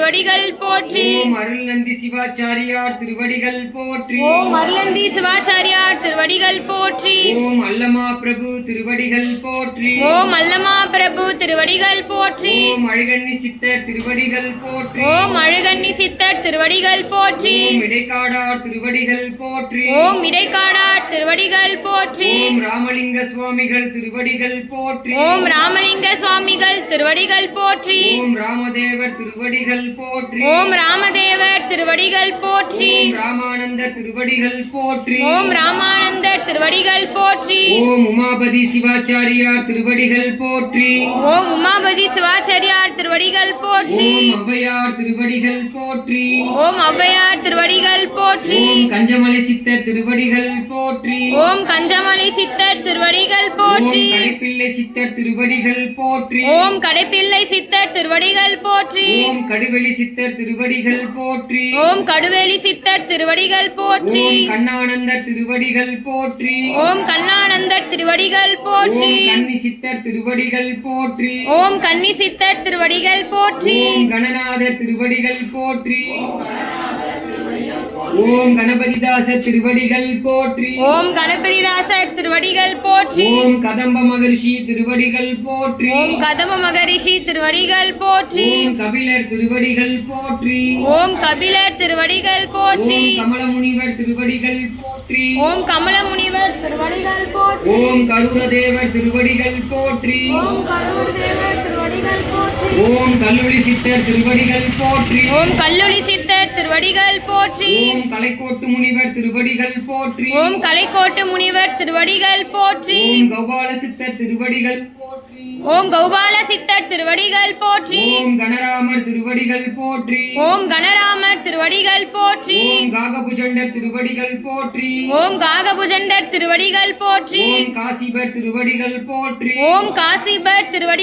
திருவடிகள் போற்றி. ஓம் அருள்நந்தி சிவாச்சாரியார் திருவடிகள் போற்றி. ஓம் அருளந்தி சிவாச்சாரியார் திருவடிகள் போற்றி. ஓம் அல்லமா பிரபு திருவடிகள் போற்றி. ஓம் அல்லமா பிரபு திருவடிகள் போற்றி. ஓம் அழகண்ணி சித்தர் திருவடிகள் போற்றி. ஓம் அழுகண்ணி சித்தர் திருவடிகள் போற்றி. ஓம் இடைக்காடார் திருவடிகள் போற்றி. ஓம் இடைக்காடார் திருவடிகள் போற்றி. ஓம் ராமலிங்க சுவாமிகள் திருவடிகள் போற்றி. ஓம் ராமலிங்க சுவாமிகள் திருவடிகள் போற்றி. ஓம் ராமதேவர் திருவடிகள் போற்றி. ஓம் ராமதேவர் திருவடிகள் போற்றி. ஓம் ராமானந்தர் திருவடிகள் போற்றி. ஓம் ராமானந்தர் திருவடிகள் போற்றி. ஓம் உமாபதி சிவாச்சாரியார் திருவடிகள் போற்றி. ஓம் உமாபதி சிவாச்சாரியார் திருவடிகள் போற்றி. ஓம் ஔவையார் திருவடிகள் போற்றி. ஓம் ஔவையார் திருவடிகள் போற்றி. ஓம் கஞ்சமலை சித்தர் திருவடிகள் போற்றி. ஓம் கஞ்சமலை சித்தர் திருவடிகள் போற்றி. ஓம் கடைப்பிள்ளை சித்தர் திருவடிகள் போற்றி. ஓம் கடைப்பிள்ளை சித்தர் திருவடிகள் போற்றி. ஓம் கடுவெளி சித்தர் திருவடிகள் போற்றி. ஓம் கடுவேலி சித்தர் திருவடிகள் போற்றி. ஓம் கண்ணானந்தர் திருவடிகள் போற்றி. ஓம் கண்ணானந்தர் திருவடிகள் போற்றி. ஓம் கன்னி சித்தர் திருவடிகள் போற்றி. ஓம் கன்னி சித்தர் திருவடிகள் போற்றி. ஓம் கணநாதர் திருவடிகள் போற்றி. ஓம் கணபதிதாசர் திருவடிகள் போற்றி. ஓம் கணபதிதாசர் திருவடிகள் போற்றி. ஓம் கதம்ப மகரிஷி திருவடிகள் போற்றி. ஓம் கதம மகரிஷி திருவடிகள் போற்றி. ஓம் கபிலர் திருவடிகள் போற்றி. ஓம் கபிலர் திருவடிகள் போற்றி. ஓம் கமல முனிவர் திருவடிகள் போற்றி. ஓம் கமல முனிவர் திருவடிகள் போற்றி. ஓம் கருணதேவர் திருவடிகள் போற்றி. ஓம் கரூர் தேவர் திருவடிகள் போற்றி. ஓம் கல்லுளி சித்தர் திருவடிகள் போற்றி. ஓம் கல்லுளி சித்தர் திருவடிகள் போற்றி. ஓம் கலைக்கோட்டு முனிவர் திருவடிகள் போற்றி. ஓம் கலைக்கோட்டு முனிவர் திருவடிகள் போற்றி. ஓம் கௌபால சித்தர் திருவடிகள் போற்றி. ஓம் கௌபால சித்தர் திருவடிகள் போற்றி. ஓம் கணராமர் திருவடிகள் போற்றி. ஓம் கணராமர் திருவடிகள் போற்றி. ஓம் காகபுஜண்டர் திருவடிகள் போற்றி. ஓம் காகபுஜண்டர் திருவடிகள் போற்றி. ஓம் காசிபர் திருவடிகள் போற்றி. ஓம் காசிபர் திருவடிகள்